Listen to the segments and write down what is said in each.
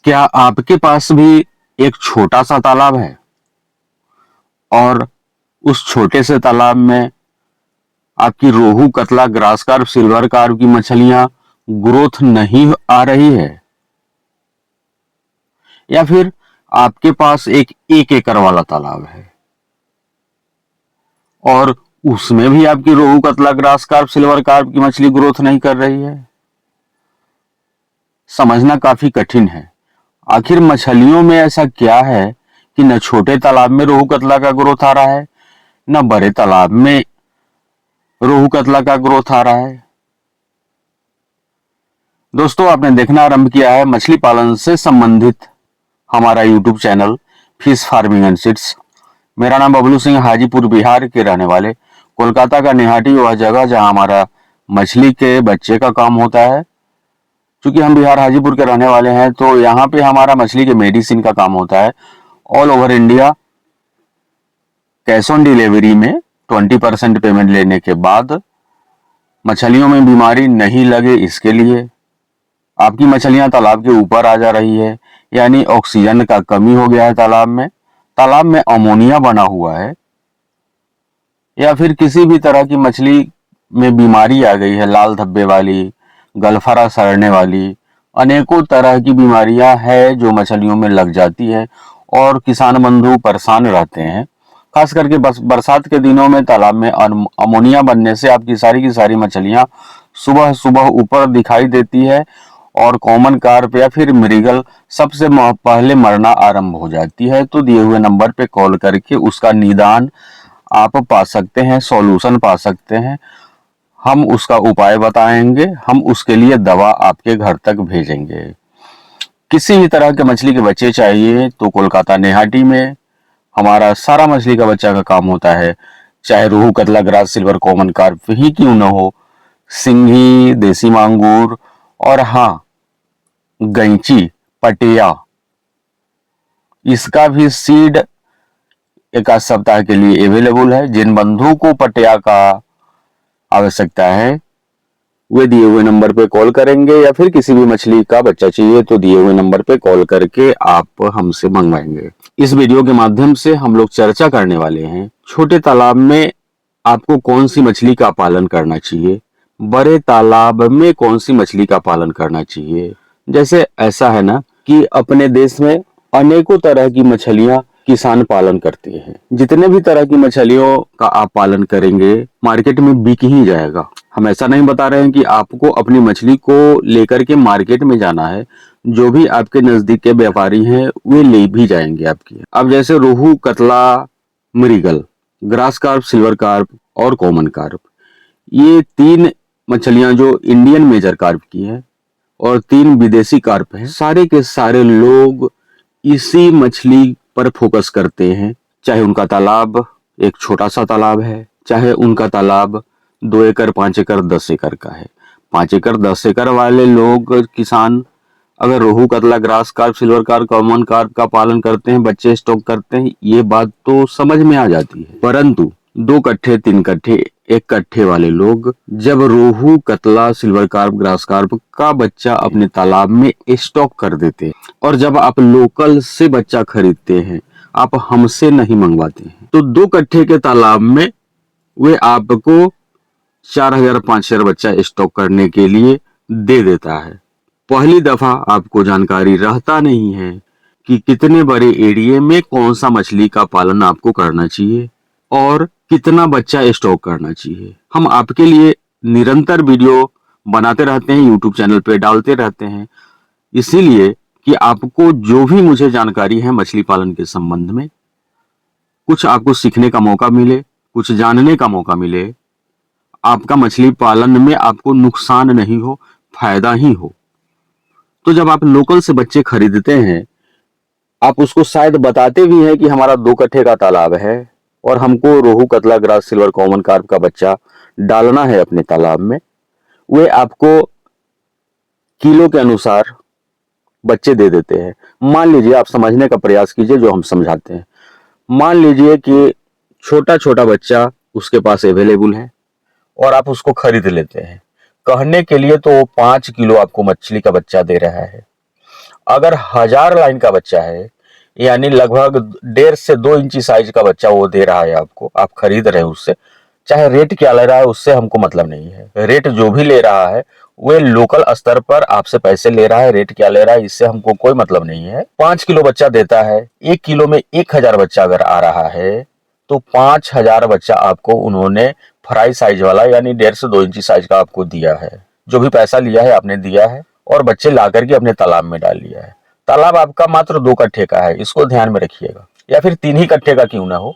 क्या आपके पास भी एक छोटा सा तालाब है और उस छोटे से तालाब में आपकी रोहू, कतला, ग्रास कार्प, सिल्वर कार्प की मछलियां ग्रोथ नहीं आ रही है? या फिर आपके पास एक एकड़ वाला तालाब है और उसमें भी आपकी रोहू, कतला, ग्रास कार्प, सिल्वर कार्प की मछली ग्रोथ नहीं कर रही है? समझना काफी कठिन है। आखिर मछलियों में ऐसा क्या है कि न छोटे तालाब में रोहू, कतला का ग्रोथ आ रहा है, न बड़े तालाब में रोहू, कतला का ग्रोथ आ रहा है? दोस्तों, आपने देखना आरंभ किया है मछली पालन से संबंधित हमारा YouTube channel fish farming and seeds. मेरा नाम बबलू सिंह, हाजीपुर बिहार के रहने वाले। कोलकाता का निहाटी वह जगह जहां हमारा मछली के बच्चे का काम होता है। चूंकि हम बिहार हाजीपुर के रहने वाले हैं तो यहाँ पे हमारा मछली के मेडिसिन का काम होता है। All over India cash on delivery में 20% पेमेंट लेने के बाद मछलियों में बीमारी नहीं लगे, इसके लिए आपकी मछलियां तालाब के ऊपर आ जा रही है, यानी ऑक्सीजन का कमी हो गया है तालाब में अमोनिया बना हुआ है, या फिर किसी भी तरह की मछली में बीमारी आ गई है, लाल धब्बे वाली, गलफरा सड़ने वाली, अनेकों तरह की बीमारियां हैं जो मछलियों में लग जाती है और किसान बंधु परेशान रहते हैं। खास करके बरसात के दिनों में तालाब में अमोनिया बनने से आपकी सारी की सारी मछलियां सुबह सुबह ऊपर दिखाई देती है और कॉमन कार्प या फिर मृगल सबसे पहले मरना आरंभ हो जाती है। तो दिए हुए नंबर पे कॉल करके उसका निदान आप पा सकते हैं, सॉल्यूशन पा सकते हैं। हम उसका उपाय बताएंगे, हम उसके लिए दवा आपके घर तक भेजेंगे। किसी भी तरह के मछली के बच्चे चाहिए तो कोलकाता नेहाटी में हमारा सारा मछली का बच्चा का काम होता है। चाहे रोहू, कतला, ग्रास, सिल्वर, कॉमन कार्प ही क्यों न हो, सिंघी, देसी मांगूर और हाँ, गैंची, पटिया, इसका भी सीड एक आध सप्ताह के लिए अवेलेबल है। जिन बंधुओं को पटिया का आवश्यकता है वे दिए हुए नंबर पे कॉल करेंगे, या फिर किसी भी मछली का बच्चा चाहिए तो दिए हुए नंबर पे कॉल करके आप हमसे मंगवाएंगे। इस वीडियो के माध्यम से हम लोग चर्चा करने वाले हैं छोटे तालाब में आपको कौन सी मछली का पालन करना चाहिए, बड़े तालाब में कौन सी मछली का पालन करना चाहिए। जैसे ऐसा है ना कि अपने देश में अनेकों तरह की मछलियां किसान पालन करते हैं। जितने भी तरह की मछलियों का आप पालन करेंगे मार्केट में बिक ही जाएगा। हम ऐसा नहीं बता रहे हैं कि आपको अपनी मछली को लेकर के मार्केट में जाना है, जो भी आपके नजदीक के व्यापारी हैं वे ले भी जाएंगे आपकी। अब जैसे रोहू, कतला, मृगल, ग्रास कार्प, सिल्वर कार्प और कॉमन कार्प, ये 3 मछलियां जो इंडियन मेजर कार्प की है और 3 विदेशी कार्प है, सारे के सारे लोग इसी मछली पर फोकस करते हैं। चाहे उनका तालाब एक छोटा सा तालाब है, चाहे उनका तालाब 2 एकड़, 5 एकड़, 10 एकड़ का है। 5 एकड़, 10 एकड़ वाले लोग किसान अगर रोहू, कतला, grass carp, silver carp, common carp का पालन करते हैं, बच्चे स्टॉक करते हैं, ये बात तो समझ में आ जाती है। परंतु 2 कट्ठे, 3 कट्ठे, 1 कट्ठे वाले लोग जब रोहू, कतला, सिल्वर कार्प, ग्रास कार्प का बच्चा अपने तालाब में स्टॉक कर देते हैं और जब आप लोकल से बच्चा खरीदते हैं, आप हमसे नहीं मंगवाते हैं, तो 2 कट्ठे के तालाब में वे आपको 4000, 5000 बच्चा स्टॉक करने के लिए दे देता है। पहली दफा आपको जानकारी रहता नहीं है कि कितने बड़े एरिया में कौन सा मछली का पालन आपको करना चाहिए और कितना बच्चा स्टॉक करना चाहिए। हम आपके लिए निरंतर वीडियो बनाते रहते हैं, यूट्यूब चैनल पे डालते रहते हैं, इसीलिए कि आपको जो भी मुझे जानकारी है मछली पालन के संबंध में, कुछ आपको सीखने का मौका मिले, कुछ जानने का मौका मिले, आपका मछली पालन में आपको नुकसान नहीं हो, फायदा ही हो। तो जब आप लोकल से बच्चे खरीदते हैं, आप उसको शायद बताते भी हैं कि हमारा 2 कट्ठे का तालाब है और हमको रोहू, कतला, ग्रास, सिल्वर, कॉमन कार्प का बच्चा डालना है अपने तालाब में, वे आपको किलो के अनुसार बच्चे दे देते हैं। मान लीजिए, आप समझने का प्रयास कीजिए जो हम समझाते हैं। मान लीजिए कि छोटा छोटा बच्चा उसके पास अवेलेबल है और आप उसको खरीद लेते हैं। कहने के लिए तो वो 5 किलो आपको मछली का बच्चा दे रहा है। अगर 1000 लाइन का बच्चा है, यानी लगभग 1.5 से 2 इंची साइज का बच्चा वो दे रहा है आपको, आप खरीद रहे हैं उससे, चाहे रेट क्या ले रहा है उससे हमको मतलब नहीं है। रेट जो भी ले रहा है वे लोकल स्तर पर आपसे पैसे ले रहा है, रेट क्या ले रहा है इससे हमको कोई मतलब नहीं है। 5 किलो बच्चा देता है, 1 किलो में 1000 बच्चा अगर आ रहा है तो 5000 बच्चा आपको उन्होंने फ्राई साइज वाला यानी 1.5 से 2 इंची साइज का आपको दिया है। जो भी पैसा लिया है आपने दिया है और बच्चे ला करके अपने तालाब में डाल लिया है। तालाब आपका मात्र 2 कट्ठे का है, इसको ध्यान में रखिएगा, या फिर 3 ही कट्ठे का क्यों ना हो,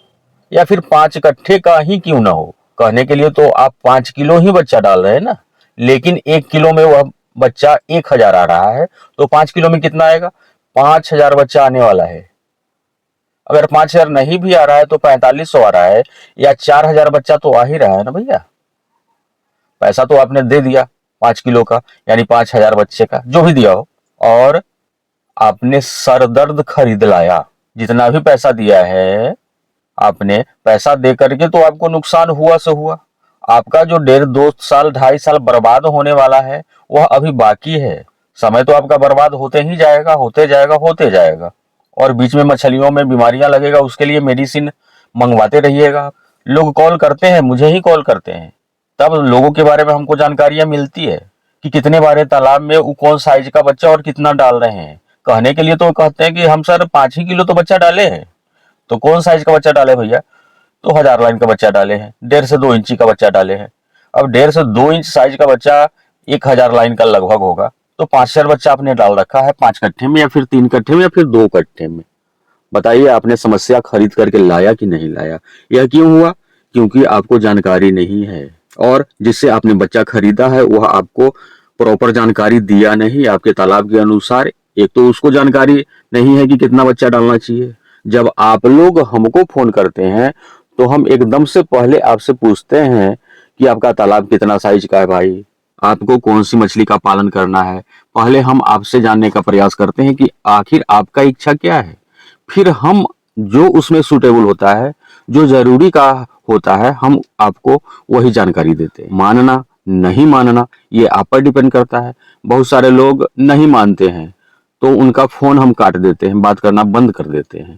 या फिर 5 कट्ठे का ही क्यों ना हो। कहने के लिए तो आप 5 किलो ही बच्चा डाल रहे हैं ना, लेकिन 1 किलो में वह बच्चा 1000 आ रहा है, तो 5 किलो में कितना आएगा? 5000 बच्चा आने वाला है। अगर 5000 नहीं भी आ रहा है तो 4500 आ रहा है, या 4000 बच्चा तो आ ही रहा है ना भैया। पैसा तो आपने दे दिया 5 किलो का, यानी 5000 बच्चे का जो भी दिया हो, और आपने सरदर्द खरीद लाया। जितना भी पैसा दिया है आपने पैसा दे करके तो आपको नुकसान हुआ से हुआ। आपका जो 1.5 2 साल 2.5 साल बर्बाद होने वाला है वह अभी बाकी है। समय तो आपका बर्बाद होते ही जाएगा, होते जाएगा, होते जाएगा, और बीच में मछलियों में बीमारियां लगेगा, उसके लिए मेडिसिन मंगवाते रहिएगा। लोग कॉल करते हैं, मुझे ही कॉल करते हैं, तब लोगों के बारे में हमको जानकारियां मिलती है कि कितने बारे तालाब में वो कौन साइज का बच्चा और कितना डाल रहे हैं। कहने के लिए तो कहते हैं कि हम सर 5 ही किलो तो बच्चा डाले हैं, तो कौन साइज का बच्चा डाले भैया? तो 1000 लाइन का बच्चा डाले हैं, 1.5 से 2 इंची का बच्चा डाले हैं। अब 1.5 से 2 इंच साइज का बच्चा 1000 लाइन का लगभग होगा, तो 5000 बच्चा आपने डाल रखा है 5 कट्ठे में, या फिर 3 कट्ठे में, या फिर 2 कट्ठे में। बताइए आपने समस्या खरीद करके लाया कि नहीं लाया? यह क्यों हुआ? क्योंकि आपको जानकारी नहीं है, और जिससे आपने बच्चा खरीदा है वह आपको प्रॉपर जानकारी दिया नहीं आपके तालाब के अनुसार। एक तो उसको जानकारी नहीं है कि कितना बच्चा डालना चाहिए। जब आप लोग हमको फोन करते हैं तो हम एकदम से पहले आपसे पूछते हैं कि आपका तालाब कितना साइज का है भाई, आपको कौन सी मछली का पालन करना है। पहले हम आपसे जानने का प्रयास करते हैं कि आखिर आपका इच्छा क्या है, फिर हम जो उसमें सूटेबल होता है, जो जरूरी का होता है, हम आपको वही जानकारी देते हैं। मानना नहीं मानना ये आप पर डिपेंड करता है। बहुत सारे लोग नहीं मानते हैं तो उनका फोन हम काट देते हैं, बात करना बंद कर देते हैं।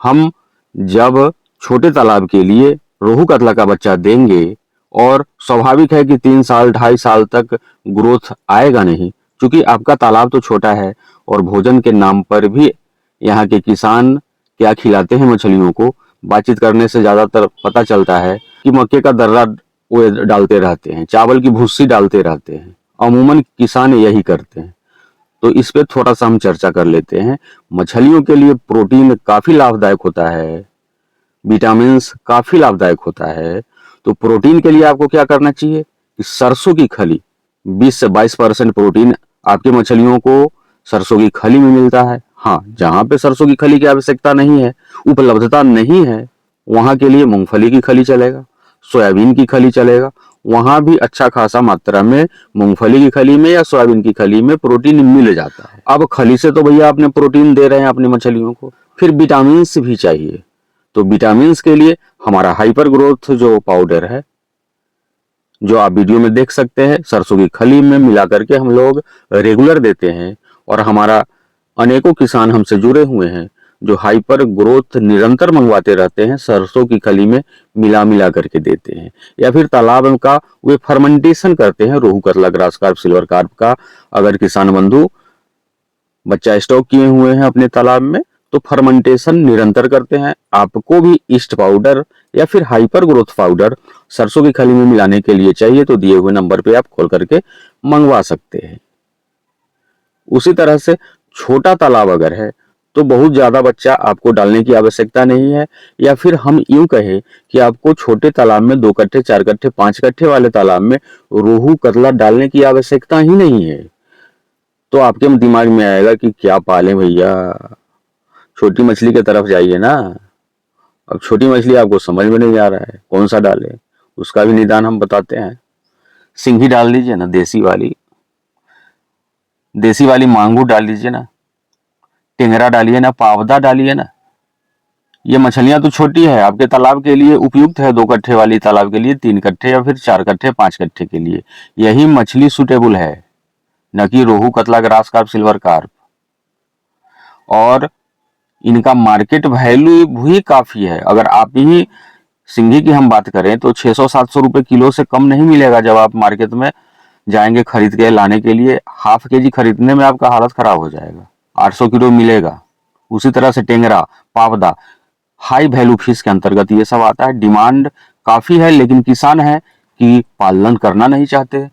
हम जब छोटे तालाब के लिए रोहू कतला का बच्चा देंगे, और स्वाभाविक है कि 3 साल 2.5 साल तक ग्रोथ आएगा नहीं, क्योंकि आपका तालाब तो छोटा है, और भोजन के नाम पर भी यहाँ के किसान क्या खिलाते हैं मछलियों को, बातचीत करने से ज्यादातर पता चलता है कि मक्के का दर्रा वो डालते रहते हैं, चावल की भूसी डालते रहते हैं। अमूमन किसान यही करते हैं। तो इस पे थोड़ा सा हम चर्चा कर लेते हैं। मछलियों के लिए प्रोटीन काफी लाभदायक होता है, विटामिन्स काफी लाभदायक होता है। तो प्रोटीन के लिए आपको क्या करना चाहिए कि सरसों की खली, 20 से 22% प्रोटीन आपके मछलियों को सरसों की खली में मिलता है। हाँ, जहां पे सरसों की खली की आवश्यकता नहीं है, उपलब्धता नहीं है, वहां के लिए मूंगफली की खली चलेगा, सोयाबीन की खली चलेगा। वहां भी अच्छा खासा मात्रा में मूंगफली की खली में या सोयाबीन की खली में प्रोटीन मिल जाता है। अब खली से तो भैया आपने प्रोटीन दे रहे हैं अपनी मछलियों को, फिर विटामिन भी चाहिए। तो विटामिन के लिए हमारा हाइपर ग्रोथ जो पाउडर है, जो आप वीडियो में देख सकते हैं, सरसों की खली में मिला करके हम लोग रेगुलर देते हैं, और हमारा अनेकों किसान हमसे जुड़े हुए हैं जो हाइपर ग्रोथ निरंतर मंगवाते रहते हैं, सरसों की खली में मिला मिला करके देते हैं। या फिर तालाब का वे फर्मेंटेशन करते हैं, रोहू कतला ग्रास कार्प सिल्वर कार्प का अगर किसान बंधु बच्चा स्टॉक किए हुए हैं अपने तालाब में, तो फर्मेंटेशन निरंतर करते हैं। आपको भी ईस्ट पाउडर या फिर हाइपर ग्रोथ पाउडर सरसों की खली में मिलाने के लिए चाहिए तो दिए हुए नंबर पे आप कॉल करके मंगवा सकते हैं। उसी तरह से छोटा तालाब अगर है तो बहुत ज्यादा बच्चा आपको डालने की आवश्यकता नहीं है, या फिर हम यूं कहें कि आपको छोटे तालाब में 2 कट्ठे 4 कट्ठे 5 कट्ठे वाले तालाब में रोहू कतला डालने की आवश्यकता ही नहीं है। तो आपके दिमाग में आएगा कि क्या पालें भैया, छोटी मछली की तरफ जाइए ना। अब छोटी मछली आपको समझ में नहीं आ रहा है कौन सा डाले, उसका भी निदान हम बताते हैं। सिंघी डाल लीजिए ना, देसी वाली मांगूर डाल लीजिए ना, टेंगरा डालिए ना, पावदा डालिए ना। ये मछलियां तो छोटी है, आपके तालाब के लिए उपयुक्त है। 2 कट्ठे वाली तालाब के लिए, 3 कट्ठे या फिर 4 कट्ठे 5 कट्ठे के लिए यही मछली सुटेबल है, न कि रोहू कतला ग्रास कार्प सिल्वर कार्प। और इनका मार्केट वैल्यू भी काफी है। अगर आप ही सिंघी की हम बात करें तो 600-700 रुपए किलो से कम नहीं मिलेगा। जब आप मार्केट में जाएंगे खरीद के लाने के लिए, हाफ के जी खरीदने में आपका हालत खराब हो जाएगा। 800 किलो मिलेगा। उसी तरह से टेंगरा, पावदा, हाई वैल्यू फिश के अंतर्गत ये सब आता है। डिमांड काफी है, लेकिन किसान है कि पालन करना नहीं चाहते।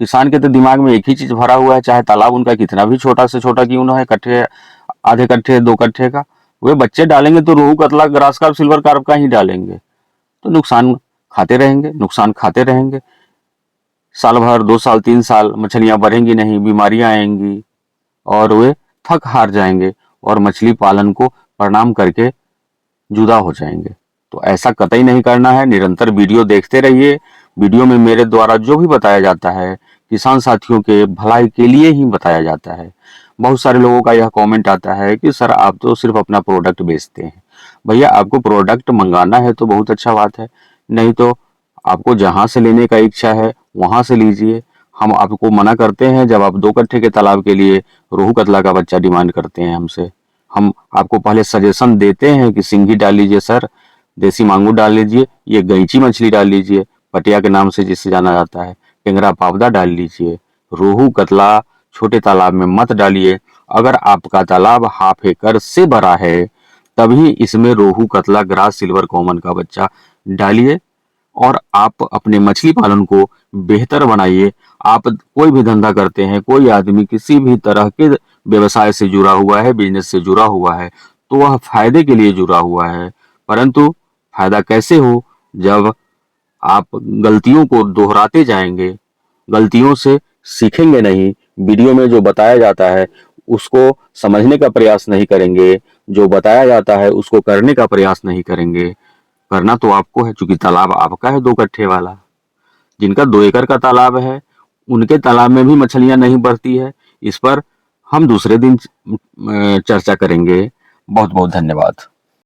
किसान के तो दिमाग में एक ही चीज भरा हुआ है, चाहे तालाब उनका कितना भी छोटा से छोटा क्यों ना है, कट्ठे, आधे कट्ठे, 2 कट्ठे का, वे बच्चे डालेंगे तो रोहू, कतला, ग्रास कार्प, सिल्वर कार्प का ही डालेंगे। तो नुकसान खाते रहेंगे, नुकसान खाते रहेंगे। साल भर, 2 साल, 3 साल मछलियां बढ़ेंगी नहीं, बीमारियां आएंगी और वे थक हार जाएंगे और मछली पालन को प्रणाम करके जुदा हो जाएंगे। तो ऐसा कतई नहीं करना है। निरंतर वीडियो देखते रहिए। वीडियो में मेरे द्वारा जो भी बताया जाता है किसान साथियों के भलाई के लिए ही बताया जाता है। बहुत सारे लोगों का यह कमेंट आता है कि सर आप तो सिर्फ अपना प्रोडक्ट बेचते हैं। भैया, आपको प्रोडक्ट मंगाना है तो बहुत अच्छा बात है, नहीं तो आपको जहां से लेने का इच्छा है वहां से लीजिए। हम आपको मना करते हैं जब आप 2 कट्ठे के तालाब के लिए रोहू कतला का बच्चा डिमांड करते हैं हमसे। हम आपको पहले सजेशन देते हैं कि सिंघी डाल लीजिए सर, देसी मांगूर डाल लीजिए, ये गैंची मछली डाल लीजिए, पटिया के नाम से जिसे जाना जाता है, टेंगरा, पावदा डाल लीजिए। रोहू कतला छोटे तालाब में मत डालिए। अगर आपका तालाब हाफ एकड़ से बड़ा है तभी इसमें रोहू, कतला, ग्रास, सिल्वर कॉमन का बच्चा डालिए और आप अपने मछली पालन को बेहतर बनाइए। आप कोई भी धंधा करते हैं, कोई आदमी किसी भी तरह के व्यवसाय से जुड़ा हुआ है, बिजनेस से जुड़ा हुआ है, तो वह फायदे के लिए जुड़ा हुआ है। परंतु फायदा कैसे हो, जब आप गलतियों को दोहराते जाएंगे, गलतियों से सीखेंगे नहीं, वीडियो में जो बताया जाता है उसको समझने का प्रयास नहीं करेंगे, जो बताया जाता है उसको करने का प्रयास नहीं करेंगे। करना तो आपको है, क्योंकि तालाब आपका है 2 कट्ठे वाला। जिनका 2 एकड़ का तालाब है उनके तालाब में भी मछलियां नहीं बढ़ती है। इस पर हम दूसरे दिन चर्चा करेंगे। बहुत बहुत धन्यवाद।